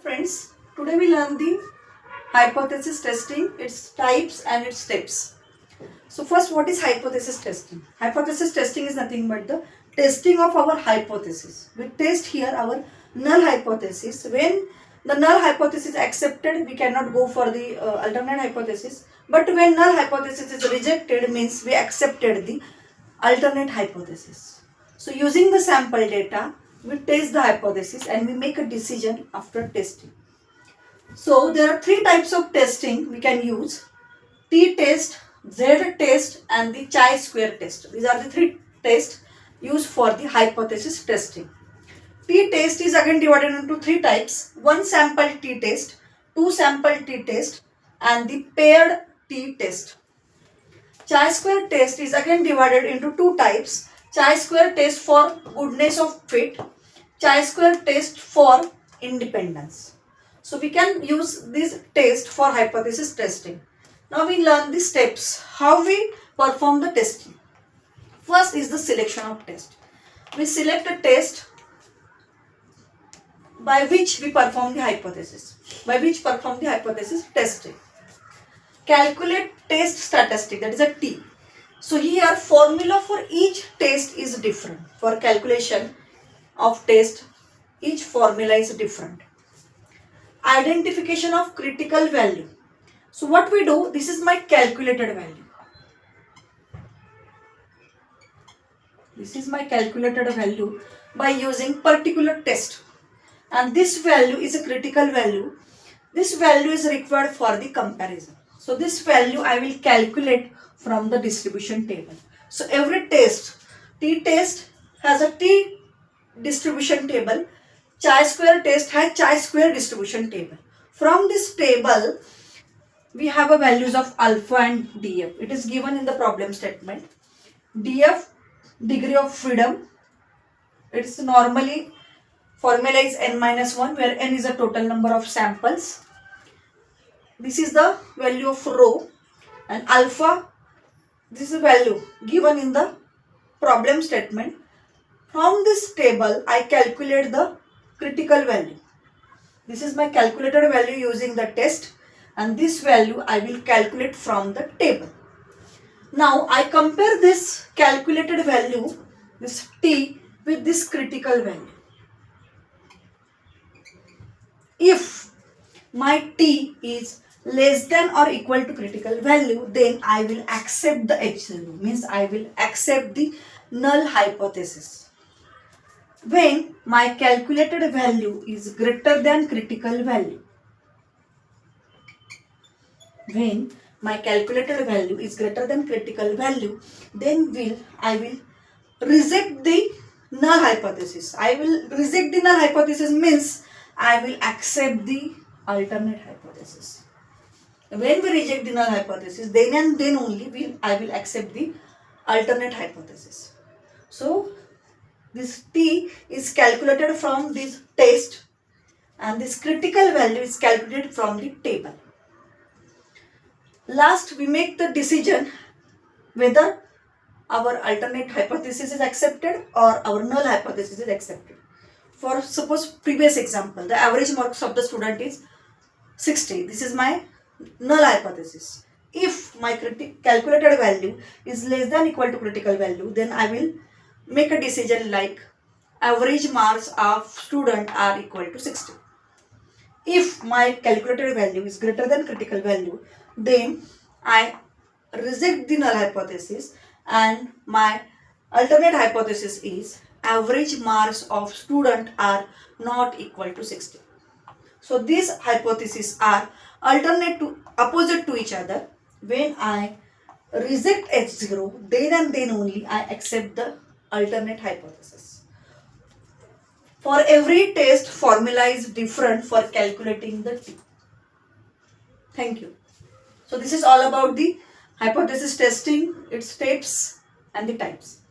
Friends, today we learn the hypothesis testing, its types and its steps. So first, what is hypothesis testing? Hypothesis testing is nothing but the testing of our hypothesis. We test here our null hypothesis. When the null hypothesis is accepted, we cannot go for the alternate hypothesis. But when null hypothesis is rejected, means we accepted the alternate hypothesis. So using the sample data, we test the hypothesis and we make a decision after testing. So there are three types of testing we can use: t-test, z-test and the chi-square test. These are the three tests used for the hypothesis testing. T-test is again divided into three types: one sample t-test, two sample t-test and the paired t-test. Chi-square test is again divided into two types: chi-square test for goodness of fit, chi-square test for independence. So we can use this test for hypothesis testing. Now we learn the steps, how we perform the testing. First is the selection of test. We select a test by which we perform the hypothesis. Testing. Calculate test statistic, that is a T. So here formula for each test is different. For calculation of test, each formula is different. Identification of critical value. So what we do, this is my calculated value. This is my calculated value by using particular test. And this value is a critical value. This value is required for the comparison. So this value I will calculate from the distribution table. So every test, t-test has a t distribution table. Chi-square test has chi-square distribution table. From this table, we have a values of alpha and df. It is given in the problem statement. Df, degree of freedom. It's normally formula is n-1, where n is the total number of samples. This is the value of rho, and alpha, this is a value given in the problem statement. From this table, I calculate the critical value. This is my calculated value using the test, and this value I will calculate from the table. Now I compare this calculated value, this t, with this critical value. If my t is less than or equal to critical value, then I will accept the H0, means I will accept the null hypothesis. When my calculated value is greater than critical value, then I will reject the null hypothesis. Means I will accept the alternate hypothesis. When we reject the null hypothesis, then and then only I will accept the alternate hypothesis. So this t is calculated from this test, and this critical value is calculated from the table. Last, we make the decision whether our alternate hypothesis is accepted or our null hypothesis is accepted. For suppose previous example, the average marks of the student is 60. This is my null hypothesis. If my calculated value is less than equal to critical value, then I will make a decision like average marks of student are equal to 60. If my calculated value is greater than critical value, then I reject the null hypothesis, and my alternate hypothesis is average marks of student are not equal to 60. So these hypotheses are opposite to each other. When I reject H0, then and then only I accept the alternate hypothesis. For every test, formula is different for calculating the t. Thank you. So this is all about the hypothesis testing, its steps and the types.